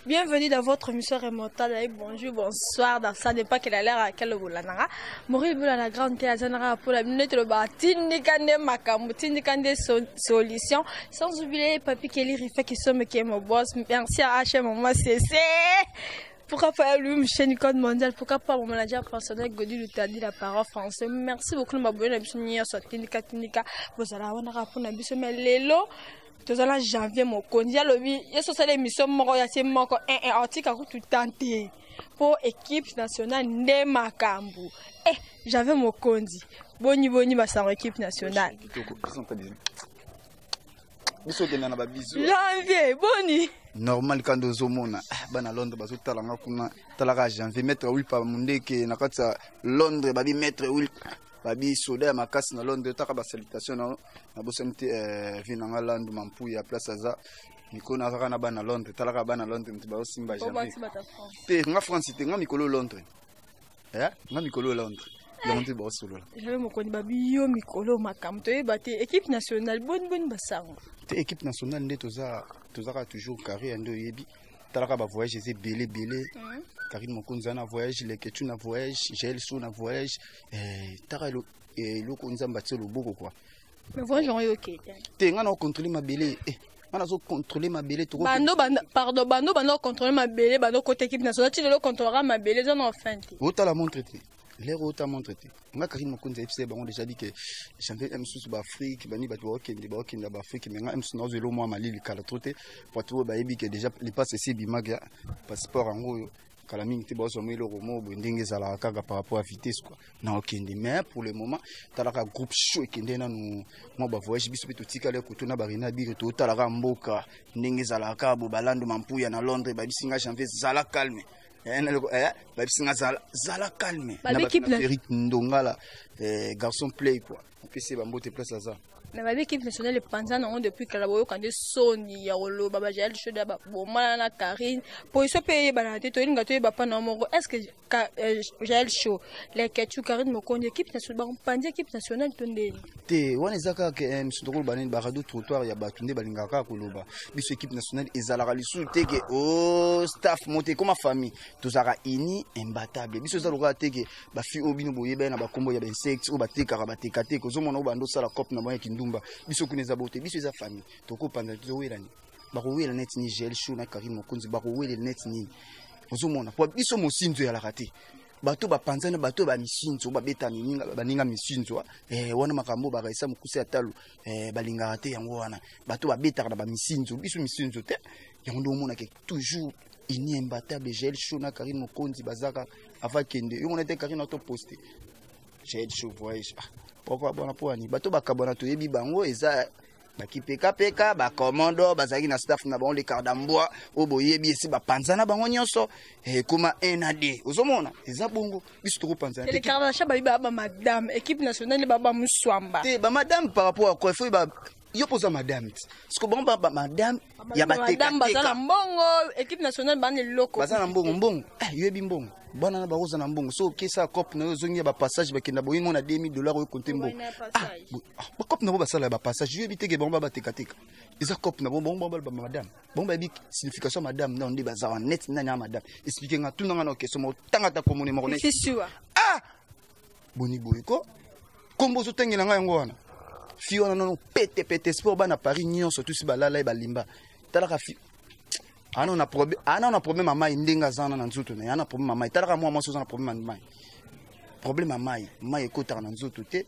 Bienvenue dans votre émission remontade. Bonjour, bonsoir. Dans ça dépend quelle a l'air à quelle boulana. Mourir boula la grande théâtre pour la minute le bas. Tindikande makamu, tindikande solution. Sans oublier Papi Kelly Rifa qui sommes qui est mon boss. Merci à HM Maman CC. Pourquoi pas lui, Michel Nicole Mondial? Pourquoi pas mon manager personnel Godi Lutadi la parole française? Merci beaucoup de m'abonner à Bissonia sur Tindika. Vous allez avoir un rapport à Bissonia Lelo. Tout à janvier mon condia lobby il y a sur l'émission mon il y a mon un article tout tenté pour équipe nationale de Makambu. J'avais mon condi boni basang équipe nationale janvier boni normal quand ozomona bana Londres bazo talanga kuna talaka janvier mettre oui pa mundeke na katsa Londres babi mettre oui babi soda makasi na Londres taka ba salutation na bosante vinanga landu mampuya place aza mikona kaka na bana Londres talaka bana Londres mtiba osimba janvier te nga France te nga mikolo Londres nga mikolo Londres yonte ba solo j'avais mon koni babi yo mikolo makam to ebate équipe nationale bonne basango te équipe nationale nde tozaka toujours carré ndo yebi talaka ba voyage c'est belé Karine Mokonza na voyage, les Ketu na voyage, Jaël Sou na voyage, Tara le Konzamba tse le boko quoi. Mais voyage on est ok. T'es ngana contrôler ma belé, ngana zo contrôler ma belé trop. Bando contrôler ma belé, bando côté équipe nationale, tu le contrôlera ma belé, j'en ai enfin. Ota la montre te. L'air ota montre te. Nga Karine Mokonza FC ba on déjà dit que champion M6 ba Afrique, bani ba okende ba Afrique, mais nga M6 na zo lo moi Mali le kala troté, pour tout ba yebi que déjà les passes c'est bimaga passeport en gros. Kalaming te boso mo lo mo ndenge zala kaka par rapport à vitesse quoi na okende mais pour le moment talaka groupe show ekende na no mo ba voyage biso beto tikale ko tuna barina bi to talaka mboka ndenge zala ka bo balando mampuya na Londres ba bisinga janvier zala calme ba bisinga zala calme na l'équipe ndongala garçon play quoi PC ba mbote place ça. Na l'équipe nationale pendant non depuis que la boyo quand Sony ya rolo baba Jaël Choda ba bomana na Karine pour se payer banate to inga to ba pana mongo est-ce que Jaël Chow les Ketu Karine Mokonde équipe nationale ba pandi équipe nationale tonde te wana zaka ke msudoro banen ba radio trottoir ya batunde balingaka koloba biso équipe nationale ezalaka lisu teke staff monté comme famille tozaka ini imbattable biso zaloka teke ba fi obino boyeba na ba kombo ya ba insects o ba tekaka ba tekate ko zomona o bando sala cop na moyen kindumba biso kuneza bote biso za famille toko panda tozowelani bakowela net ni Jaël Chow na Karine Mokonzi bakowela net ni ozomona po biso mosinzo ya la raté bato ba panzana bato ba misinzo ba beta mininga baninga misinzo wana makambo ba kaisa mukuse atalo balinga raté yango wana bato ba beta na ba misinzo biso misinzo te yango ndo mona ke toujours ini imbattable Jaël Chow na Karine Mokonzi bazaka avant kende yo mona te Karine auto poster Jaël Chow voyage pourquoi bona poani bato bakabona to yebi bango eza bakipeka ba commando bazaki na staff na bango le cardambois obo yebi esi ba panzana bango nyonso kuma NAD ozomona eza bongo biso to panzana le cardambois ba madame équipe nationale ba muswamba te ba madame par rapport à quoi il faut ba yo posa madame parce que bon ba madame ya bateka madame bazana mbongo équipe nationale ba ne loko bazana mbongo yebi mbongo bana na baroza na mbongo so kesa cop na zongi ba passage bakenda boyimo na $2000 o compter mbongo ba cop na ba sala ba passage yebi teke bon ba tekateka eza cop na bon ba madame bon ba bi signification madame na onde baza net na nya madame expliquer nga tunanga na question mo tanga ta komone mo ne boni boyiko kombo zo tengela nga yango wana fi wana non pete sport bana Paris nyonso tous balala ba limba talaka fi ana na problème mai ndenga zana na nzuto na ana problème mai talaka moi so zana problème mai ekota na nzuto te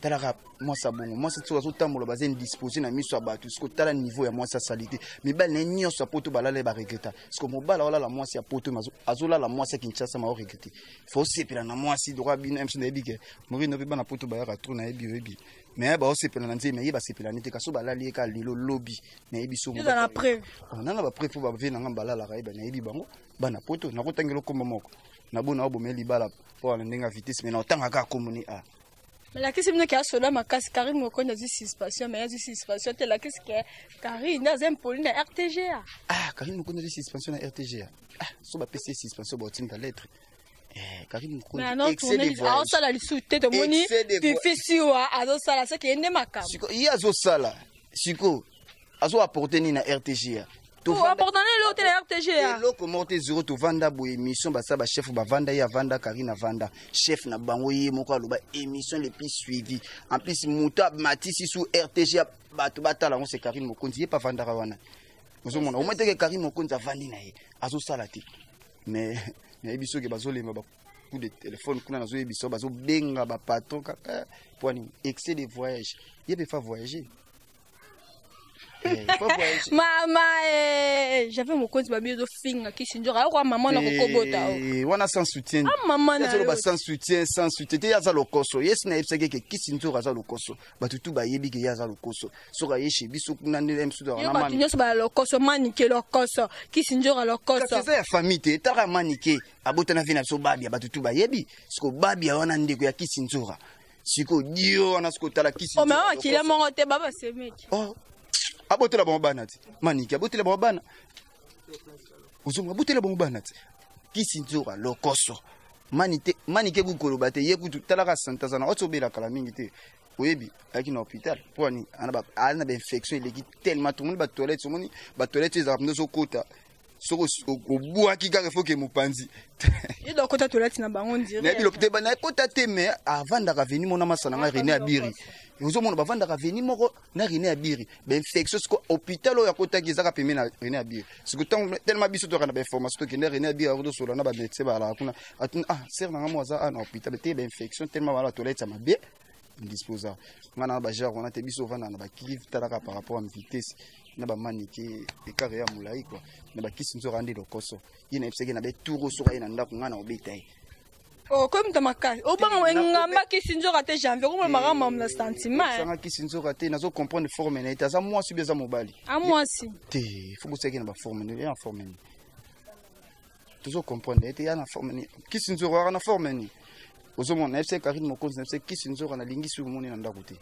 talaka moi sabongo moi c'est so tambola bazen disposer na miso abatu ce que tala niveau ya moi sa salité mais bal na nyonso poto balala ba regreta ce que mobala wala la moi si poto azola la moi sa Kinshasa ma regretter faut sepela na moi si droit bino mso na ebike mori no bana poto ba ya retour na ebi mais ba osepela na nzema yeba sepela nete kaso balali ka lelo lobby na ebi so mo na après on a ba preuve ba vena ngamba la raiba na ebi bango bana poto na kotangelo kombo moko na bona obomeli bala po na ndenga vitesse mais na otanga ka komuni a mais la question est que cela ma casse Karine Mokonde dit suspension mais dit suspension te la qu'est-ce que Karine dans un poli na RTGA Karine Mokonde dit suspension na RTGA so ba PC suspension ba tinta lettre Karine Mokonde excès de voyage ça la lisute de moni difficile azo sala ce qui est ne makam siko ya zo sala siko azo apporter ni na RTGA important l'autre RTG. Eloko morte zéro to vanda bo émission basa ba chef ba vanda ya vanda Karina vanda chef na bango ye moko aloba émission les plus suivi en plus muta matisi sous RTG bato batala on c'est Karine Mokonzi pas vanda wana ozo mona o mete ke Karine Mokonzi vandi na ye azo salati mais biso ke bazolema ba coup de téléphone kuna nazo biso bazo benga ba patron kaka pour excès de voyage yebe fa voyager. Mama, j'avais mon compte babi de finga qui s'injure à quoi maman na kokobota. Wana sans soutien. Ah maman na. Sans soutien. Te yaza lokoso. Yes na epseke ke qui s'injure aza lokoso. Batutu ba yebi ke yaza lokoso. Soka yeshi biso kuna ndele msudo na mama. Yo ba lokoso manike lokoso. Qui s'injure lokoso. C'est ça famille te tara manike. Abota na vina so babi batutu ba yebi. Siko babi wana ndeko ya qui s'injure. Siko dio wana siko tala qui s'injure. Oh maman qui la monte baba semeki. Oh. Abotela bana ti maniki abotela bana uzuma abotela bana ti kisinzora lokoso manike gukolo bate ye kutu talaka santa sana otobela kala mingi te oyebi aki na hôpital poni ana ba infection eleki tellement tout le monde ba toilette za mnozo kota soko obua ki ka faut que mopanzi il doit kota toilette na bango ndire na bilo peut ba kota te mais avant da venir mona masana nga René Abiri uzomona bavanda ka venir moko na René Abiri ba infection siko hôpital oyo akota ki zaka pemena René Abiri siko tellement biso to kana ba information to René Abiri arudo solo na ba médecin ba la kuna ser na mo za na hôpital te ba infection tellement ba la toilette ma bien indisposable ngana ba genre on a te biso vanda na ba clive talaka par rapport à vitesse na ba manike ekare ya mulai quoi na ba kisi nzo randi lokoso yina epseke na be turo soka ina ndako ngana obeta yi oh comme tamakasi obanga ngamba kisi nzo rate janvier comme magama na sentiment sanga kisi nzo rate nazo comprendre forme na itaza moi si beza mobali a moi si te faut que seke na ba forme ni ya forme ni toujours comprendre ete ya na forme ni kisi nzo rara na forme ni ozomona epseke Karine Mokonzi na epseke kisi nzo na lingi su moni na ndako te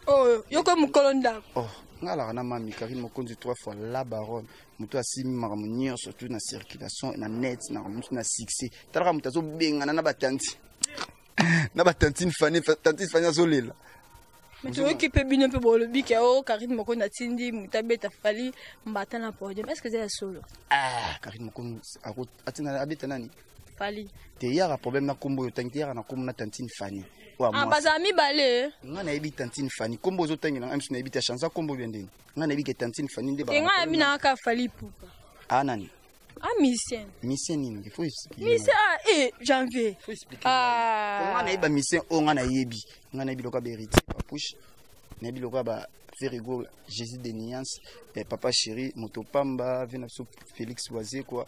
oh yoko mukolonda oh ngala na mami Karine Mokonzi 3 fois la baronne muto asimi maramunyo surtout na circulation na net na succès talaka mutazo bengana na batanti fani azolela mais tu veux qu'il peut bien un peu bolobi que oh Karine Mokonzi atindi mutabeta fali mbata na podium est-ce que c'est solo Karine Mokonzi atina abeta nani fali te yara problème na kombo yo tangi yara na kombo na tantine fani bazami bale ngana yebi tantine fani kombo zo tangi na amsu na yebi ta chanza kombo bendeni ngana yebi ke tantine fani nde ba ngana yebi na ka fali pupa nani mission nini il faut expliquer mission janvier faut expliquer ngana yeba mission o ngana yebi loka beriti pa push na yebi loka ba Ferigo Jésus de Niance papa chéri motopamba vena so Félix Oisé quoi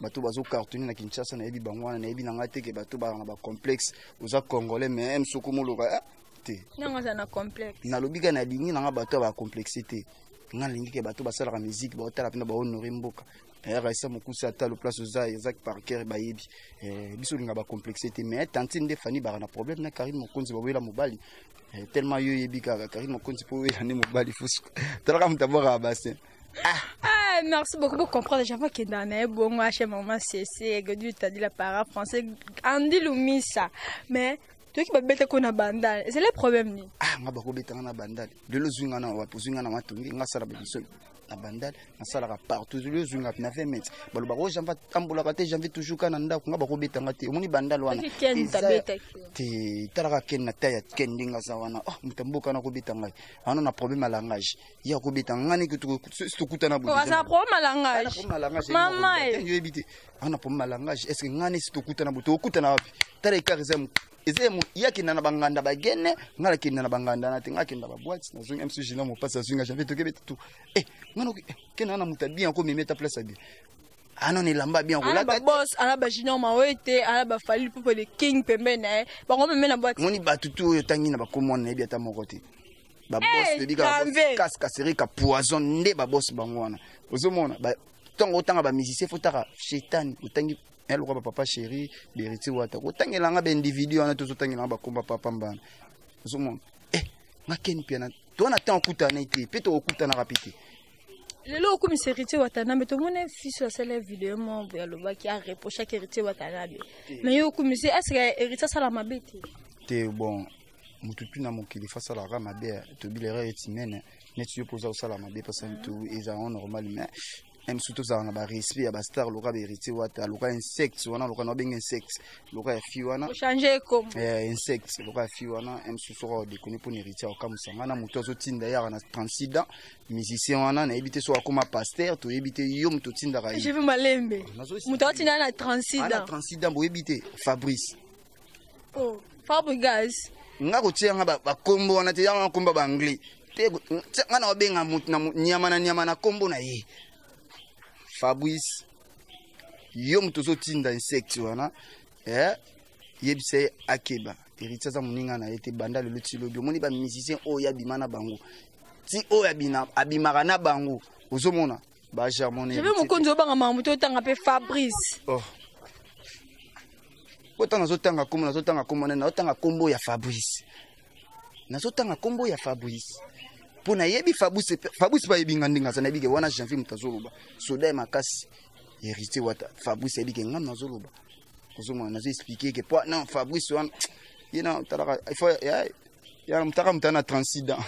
bato bazo cartonner na Kinshasa na yebi bangwana na yebi na ngate ke bato ba na ba complexe oza congolais même soko moloka te nanga za na complexe na lobika na lingi na bato ba complexité nga lingi ke bato basala ka musique ba otala pina ba honorer mboka resa mokusa ata le place oza exact par cœur ba yebi biso linga ba complexité mais tantine de Fani ba na problème na Karine Mokonzi ba wela mobali tellement yo yebi ka Karine Mokonzi po wela ne mobali fusko talaka mutabora bassin. Merci beaucoup pour comprendre. J'avoue que dans les bons mois chez maman c'est que tu as dit la parole français Andy Lumisa mais tu qui va bête qu'on a bandal c'est le problème ni nga ba ko beta na bandal de lo zunga na wa pozunga na matongi nga sala ba biso na bandal na sala partout le zunga na 20 mètres ba lo ba ko jamba tambola ka te janvier toujours kana ndako nga ba ko beta nga te omoni bandal wana te talaka ken na taya ken ndinga za wana mutamboka na ko beta ngai ana na problème à langage ya ko beta ngani que tu kutana bo ça problème à langage maman yo ebité ana problème à langage est-ce que ngani si to kutana bo to kutana wapi tala ikarizem ezemu yaki na banganda bagene ngala kinna na banganda na tinga kinda ba boîte na zunga MC Gina mo passa zunga j'avais to kebeta tout ngano kena na mutabia ko memeta place abi ne lamba bien ko la boss ala ba Gina ma wete ala ba fali pour le king pembe na ba ngombe mena boîte moni batutu oyo tangi na ba komona ebi ata moko te ba boss de bika kaska seri ka poison nde ba boss bangwana ozomona ba tongo tanga ba musicien fotaka shetani utangi elle quoi papa chéri beriti wata ko tangela nga ba individu ana to tangela ba komba papa mbana ozomona ngaken piana to na tan okutana ite peto okutana rapide lelo ko miseriti wata na meto mona fils la celle vidéo mon ya loba qui a reproché que héritier wata na be mais yo ko mise est-ce que héritier sala mabete te bon mututu na mokili face à la ramabe to bilere etimene net yo posa sala mabe parce que tout est en normal mais même surtout ça on a respect ya ba star loka ba héritier wata loka insecte wana loka no benga insecte loka ya fi wana changer comme insecte loka ya fi wana même surtout de connaître pour héritier comme ça ngana muto zo tinda ya na 36 ans musicien wana na ebité so akoma pasteur to ebité yo muto tinda ka je veux malembe muto tinda na 36 ans 36 ans bo ebité Fabrice oh Fabrice nga ko tia nga ba kombo wana te ya kombo ba anglais te nga na obenga mutu na nyama na kombo na ye Fabrice yo muto zo tinda insecte wana yebise akeba héritier za muninga na été banda le lotilobi omoni ba musicien o ya bimana bango ti o ya bina abimaka na bango ozomona ba germone je veux mokonzo banga mamuto tanga pe Fabrice oh otanga zotanga kombo na zotanga kombo na otanga kombo ya Fabrice na zotanga kombo ya Fabrice pona yebi Fabrice ba yebinga ndinga sana bige wana janvier mutazoloba soda makasi héritier wata Fabrice yebike ngam na zoloba ozomona nazo expliquer que pour non Fabrice wana yena talaka il faut ya mutaka mutana 36 ans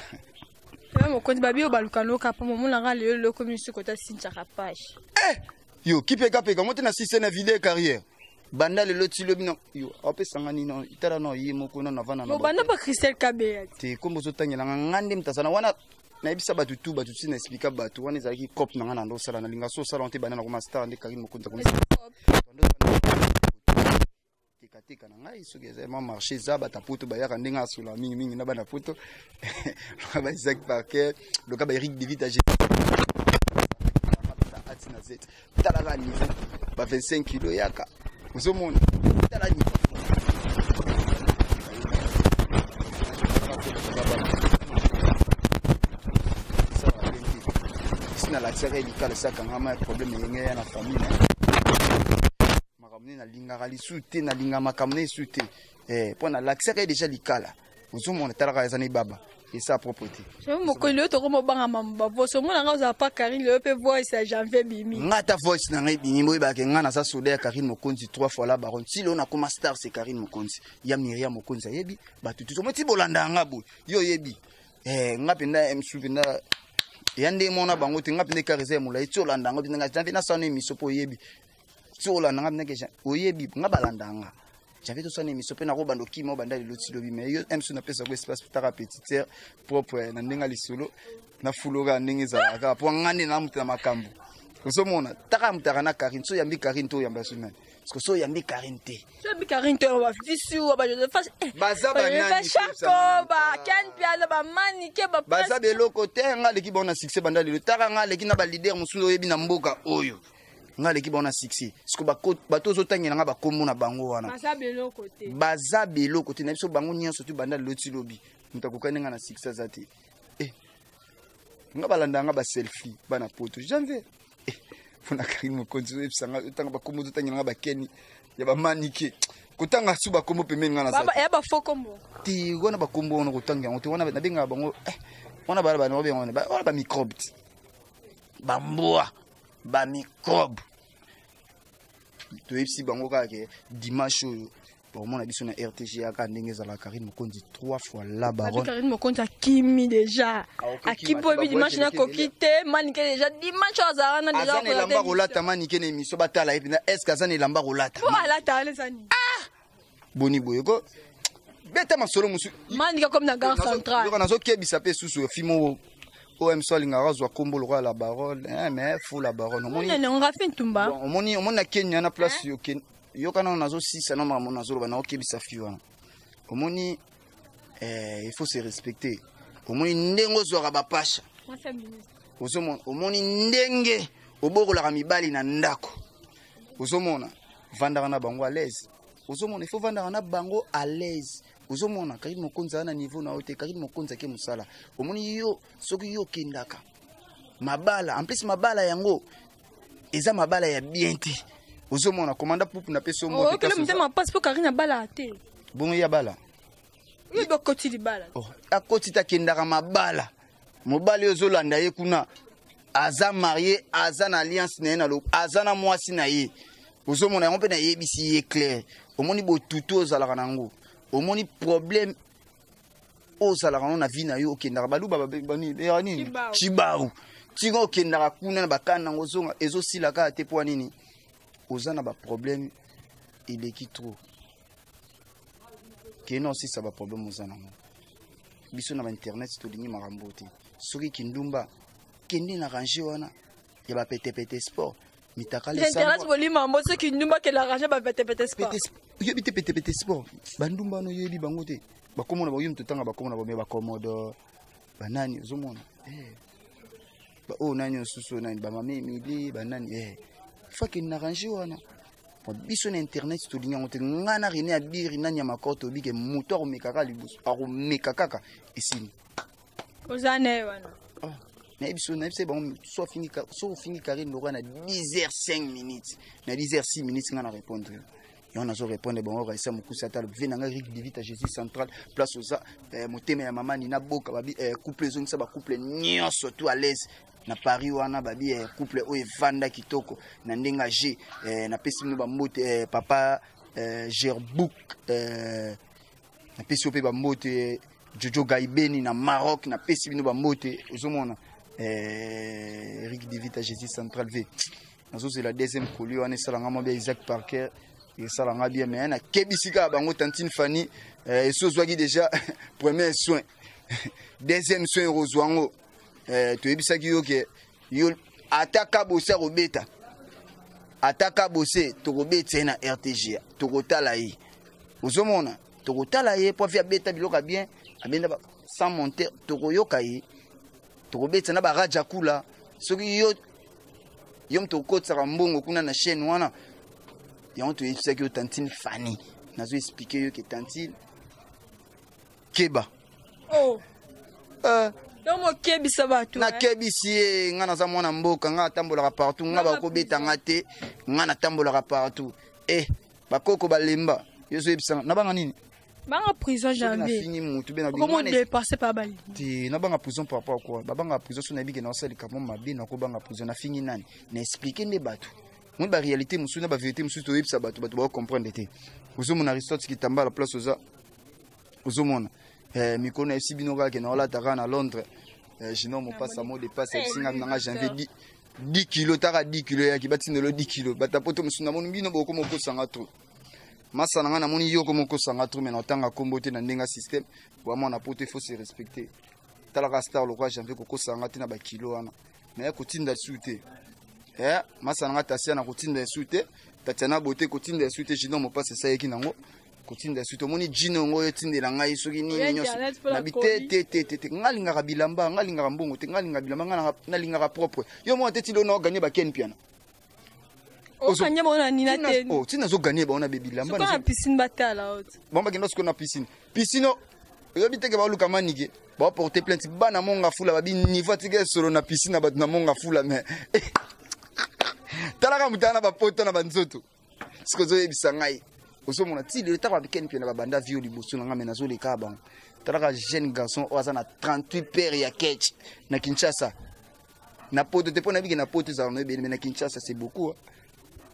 mokonzi babi obalukaloka pa momona nga lelo loko misu kota sincha page yo kipeka peka mote na 6 na vidéo carrière banda le loti lobi no yo apesanga nino itara no yimo kuna na vana no banda pa Christelle Kabea te kombo zotangela ngande mtasana wana na ebisa batu tu batu sina explica batu wana ezaki cop na ngana ndo sala na linga so sala onte bana na ko master ande Karim Mokonza comme tika na ngai soki ezema marché za bata poto bayaka ndenga sula mingi na bana poto ba Isaac Parker loka ba Eric David age atina zet talaka niveau ba 25 kg yaka uzomona talani sina la tsere likala saka ngama problème yenge ya na famille makamne na linga kali sute na linga makamne sute pona la tsere déjà likala uzomona talaka ezani baba et sa propreté je mo ko le to ko mo banga mamba voso mona nga uza pa Karine le pe voice ya janvier bimi ngata voice na ngai bimi boy ba ke ngana sa soda ya Karine Mokonzi 3 fois la baron si le on a comme star c'est Karine Mokonzi ya Myriam Mokonzi yebi ba tutu so moti bolanda nga boy yo yebi ngapenda msupenda yande mona bango te ngapenda karese mula itso landa ngo tinga janvier na sano misopo yebi tso landa ngapenda ke oyebi ngabalanda nga j'avais tout ça né misopo na ko bando kimo banda le loti lobi mais yo msu na pesa ko espace taka petitière propre na ndenga lisolo na fuloga ndenge za ka po ngane na mutana makambo kozomona taka mutaka na Karine so yambi Karine to yamba sunani parce que so yambi Karine te so yambi Karine te ba fisu ba Joseph baza ba nani chako ba Ken Piala ba manike ba baza beloko te ngale ki bona succès banda le taka ngale ki na ba leader musulo yebi na mboka oyo ngale ki bona succès siko bato zotangela nga bakombo na bango wana baza beloko te na biso bango nyonso tu banda loti lobi mutakoka nga na succès zati nga balanda nga ba selfie bana poto janvier pona Karine Mokonzi ebisanga utanga bakombo zotangela nga bakeni ya ba manike kutanga su bakombo pemeni nga na baba ya ba fokombo ti wana bakombo wana kutanga ngo te wana na benga bango wana bala bana obe wana ba microbe bamboa ba microbe to epsi bango kake dimanche oyo bomona biso na RTG aka ndenge za la Karine Mokonzi 3 fois la baronne Karine Mokonzi akimi déjà akipo bi dimanche na kokite manike déjà dimanche azana déjà azana lamba rolata manike na émission batala et est-ce que azana lamba rolata rolata lesani boni boyeko beta masolo musu manike comme na gare centrale yo kana zo kebisa pe susu fimo OM Solinga razwa kombo le la baronne mais fou la baronne on a fait tumba on na Kenya na place yo Ken yo kana nazo 6 na mama nazo ba na okebisa fiwa omoni il faut se respecter omoni ndengo zo ba pasha omoni ndenge obokola ka mibali na ndako ozomona vanda na bango à l'aise ozomona il faut vanda na bango à l'aise ozomona Karine Mokonzi na niveau na ote Karine Mokonzi ke musala omoni yo soki yo kendaka mabala en plus mabala yango eza mabala ya bien te ozomona komanda pupu na peso mo te kaso ma passe pour Karine bala te bongo ya bala ni bokoti di bala akoti ta kendaka mabala mobali ozolanda ye kuna aza marié aza na alliance na lo aza na mwasi na ye ozomona yango pe na yebisi ye clair omoni bo tutu ozalaka nango omoni problème ozalaka na vie na yo okendaka baluba bani nini chibaru tingo okendaka kuna na bakana nango ozonga ezosilaka te mpo nini oza na baproblème eleki trop keno osisa baproblème oza nango biso na bainternet tolingi makambo te soki kindumba kende na range wana ya bapetepete sport mitakale internet bolima mbo soki kindumba ke la range bapetepete sport oyebi te petepete sport bandumba wana oyebi bango te bakomona baoyo mtotanga bakomona bame bakomodo banani ozomona oyo nani osusu nani bamame emili banani faki na range wana biso na internet tolingi yango te nga na rene abiri nani ya makoro tobike moto akomekaka liboso akomeka kaka esili oza ne wana nayebi se bango so ofingi karine lokwa na 10h5 minutes na 10h6 minutes nga na répondre yango nazo répondre bango okaisa mokusi ata ve nanga rik divita jésus central place oza motema ya mama nina boka babi couple ezongisa bacouple nyonso tout à l'aise na Paris wana babi couple oyo evanda kitoko na ndenga G napesi bino bambote papa Gerbouk napesi ope bambote Jojo Gaibeni na Maroc napesi bino bambote ozomona Eric Divita Jésus Central V nazo la deuxième coulée wana esalanga mo bien Isaac Parker esalanga bien mais na kebisika bango Tantine Fanny esozwaki déjà premier soin deuxième soin rozwango toyebisaki yo ke yo ataka bosse robeta ataka bosse tokobeta na RTG tokotala ye ozomona tokotala ye po via beta biloka bien abenda sans monter tokoyoka ye tokobeta na baraja kula soki yo mtokotsaka mbongo kuna na chaîne wana yango toyebisaki yo Tantine Fanny nazo expliquer yo ke Tantine keba Domo kebisa batu na kebisi nga naza mwana mboka nga tambolaka partout nga bakobeta nga te nga na tambolaka partout bakoko balemba yeso ebisa na banga nini banga prison janvier fini mutu bena comment dépasser par bali ti na banga prison par rapport quoi babanga prison so na bige na osali kamo mabe na ko banga prison na fini nani na expliquer nde batu moi ba réalité musu na ba vérité musu to yebisa batu ba comprendre te ozomona Aristote qui tamba la place oza ozomona mikona FC binoka ke na ola taka na Londres jino mo passe mo dépasse singa nanga janvier 10 kg taka 10 kg ya ki batindelo 10 kg batapoto musuna moni bino boko moko sanga trop masa nanga na moni yo ko moko sanga trop mais na tanga kombote na ndenga système wa mona pote faut se respecter talaka star lo kwa janvier ko sanga tina ba kilo wana mais ko tinda suite masa nanga tasia na ko tinda suite tatiana bote ko tinda suite jino mo passe ça yeki nango kotinda suite moni jino ngoyo tindela ngai soki nini nyonso na bitete ngalinga bilamba ngalinga mbongo te ngalinga bilamba ngalinga propre yo mo teti lo no gagner ba ken piano o kanya bona nina te tina zo gagner ba ona be bilamba na piscine batala autre bomba kendo sko na piscine yo biteke ba luka manike ba porter plainte bana monga fula ba bi niveau tige solo na piscine ba na monga fula mais talaka mutana ba poto na banzoto siko zo yebisa ngai osomona ti le taba bikeni pena babanda violi boso na ngame nazo leka bango talaka jeune garçon oza na 38 père ya catch na Kinshasa na poto te pona bige na poto za no bene na Kinshasa c'est beaucoup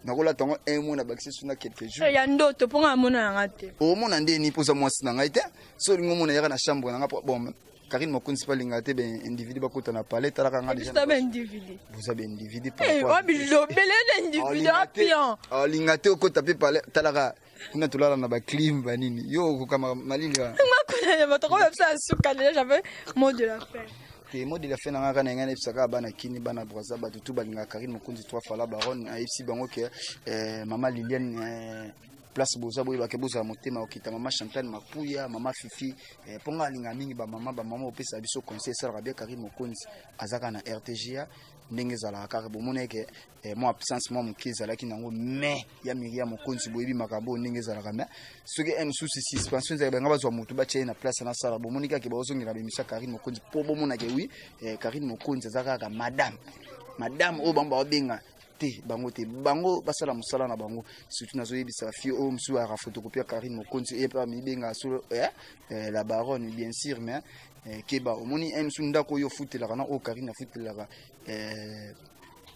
na kola tango un mois na bakisi suna quelques jours ya ndoto ponga mona ngate o mona ndeni poza mwasi na ngai te so lingo mona yaka na chambre na ngapo bon Karine Mokonzi pas lingate ben individu ba kota na palais talaka nga déjà c'est ben individu vous avez individu par rapport bilo belele individu apion lingate okota pe palais talaka kuna tulala na ba clim banini yo kama malili wa makona ya batoko bapsa suka déjà j'avais mot de la fin ke mot de la fin nga kana ngana epsaka bana kini bana braza ba tutu balinga Karine Mokonzi 3 fois la baronne a epsi bango ke mama Liliane place boza boye ba ke boza motema okita mama Chantal Mapuya mama Fifi ponga linga mingi ba mama opesa biso conseil ça rabia Karine Mokonzi azaka na RTGA ndenge zala ka bomona ke mo absence mo mkiza lakini nango mais ya Miriam Mokonzi boyebi makambo ndenge zala ka mais soki en souci suspension za banga bazwa mutu ba na place na sala bomoni ka ke bazongira be misa Karine Mokonzi po bomona ke oui Karine Mokonzi azaka ka madame o bamba obenga te bango te bango basala musala na bango surtout nazo yebisa fi o msu a photocopie Karine Mokonzi et pas mi benga sur la baronne bien sûr mais keba omoni msu ndako yo futela kana o Karine futela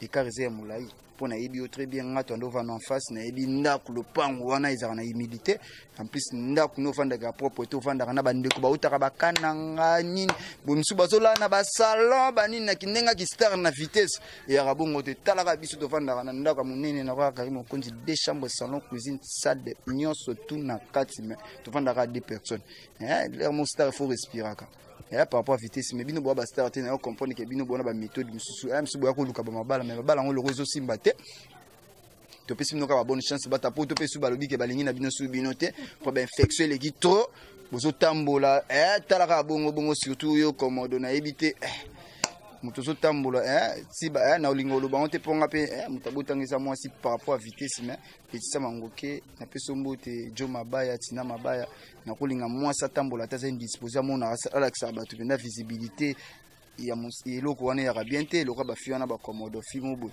écart eza ya molai mpo nayebi yo très bien nga to ando ovanda en face nayebi ndako lopango wana ezalaka na humidité en plus ndako no ovandaka propre te ovandaka na bandeko bautaka bakananga nini bomisu bazolala na basalon banini na kindenga kistar na vitesse eyaka bongo te talaka biso tovandaka na ndako ya monene na kaka kari mokonzi 2 chambres salon cuisine salle de nyonso tout na kati mais tovandaka 2 personnes l'air mon star il faut respiraka par rapport à vitesse mais bino boa ba star te na comprendre que bino bona ba méthode misusu misusu boya ko luka ba mabala mais mabala ngo lokozo simba te to pesi bino ka ba bonne chance bata po to pesi balobi ke balingi na bino su bino te pour ba infectieux les qui trop bozo tambola talaka bongo bongo surtout yo komodo na ebité mutu zo tambola si ba na olingo lo ba on te ponga pe mutabutangisa moi si par rapport à vitesse mais petisa mangoke na peso mbote jo mabaya tina mabaya na kolinga moi sa tambola ta za disposer mona ala ka ba tu na visibilité ya eloko wana ya bien te eloko ba fiona ba komodo fimo bo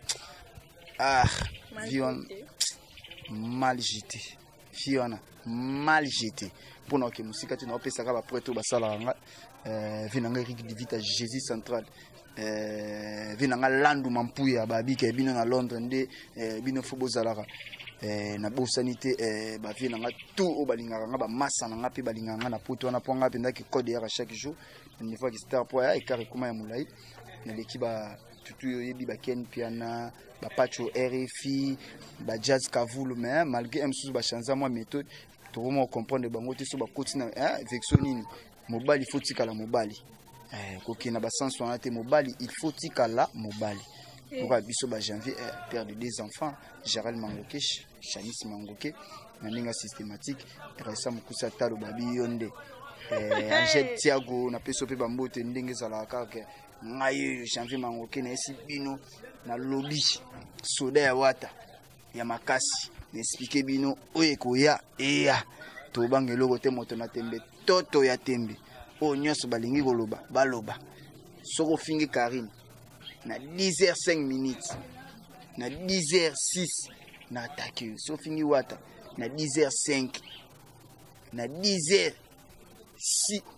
vion mal jeté fiona mal jeté pour na ke musika tu na opesa ka ba preto ba sala nga vinanga Eric Divita Jésus central vinanga landu mampuya babike bino na Londres nde bino fobo zalaka na bosanité ba vinanga tout o balingaka nga ba massa nga pe balinganga na poto na ponga pe ndaki code ya chaque jour niveau qui star po ya ekare kuma ya mulai na lekiba tutu yo yebi ba ken piana ba pacho RFI ba jazz kavulu mais malgré msusu ba chanza moi méthode to vraiment comprendre bango te so ba continue vexo nini mobali faut tikala mobali kokina ba sens wana te mobali il faut tikala mobali pour biso ba janvier père de 2 enfants Gérald Mangoke Chanis Mangoke na ninga systématique resa mukusa talo babi yonde Angel Thiago na peso pe bambote ndenge zala kaka ngai janvier Mangoke na esi bino na lobby soda ya wata ya makasi na expliquer bino oyekoya eya to bangelo te moto na tembe toto ya tembe o nyonso balingi koloba baloba soko fingi Karine na 10h05 na 10h06 na attaque so fingi wata na 10h05 na 10h6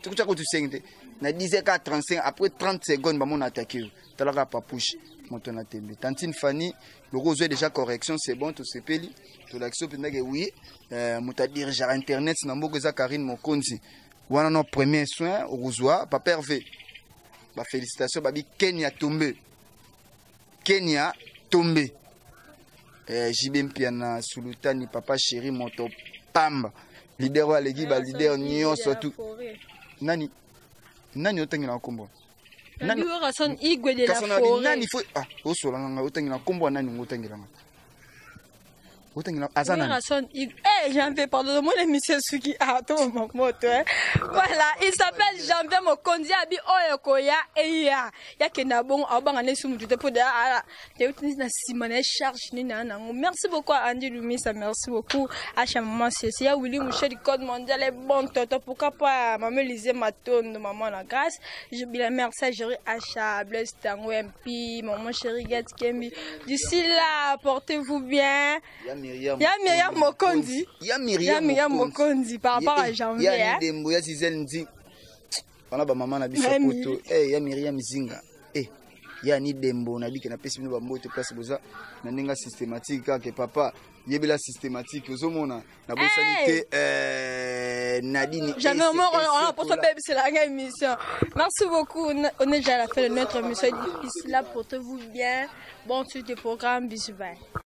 tukucha ko tu 5 na 10h35 après 30 secondes ba mon attaque talaka papouche moto na tembe tantine Fanny le rose déjà correction c'est bon tout se peli to l'action pendant que oui muta dirige internet na mboko za Karine Mokonzi wana no premier soin au Rozoa papa Hervé ba félicitations babi Kenya tombé JB Mpiana Sultani papa chéri moto pamba leader wa legi ba leader nyonso tout nani otangi na kombo nani rason igwe de la forêt nani faut osola nga otangi na kombo nani otangi na Janvier, pardonne-moi l'émission Suki Ato Momoto. Voilà, il s'appelle Janvier Mokonzi Abi Oyokoya Eya. Yakena bon abanga ne sumu tout pour de ala. Na simane charge ni na. Merci beaucoup à Andy Lumisa, merci beaucoup à Maman Cécia Willy Mouché du code mondial est bon toto pourquoi pas maman Lisée Maton de maman la grâce. Je bien merci à Jerry Acha Blaise Tango MP maman chérie Get Kembi. D'ici là, portez-vous bien. Miriam Mokonzi. Miriam Mokonzi par rapport à janvier. Ya Dembo ya Zizel Nzi. Wana ba mama na biso poto. Ya Miriam Zinga. Ya ni Dembo na biki na pesi bino ba mbote place boza na ninga systématique kaka papa yebela systématique ozomona na bosanité Nadine. Jamais on a pour toi baby c'est la émission. Merci beaucoup. On est déjà à la fin de notre émission. Ici là portez-vous bien. Bon suite du programme bisous bye.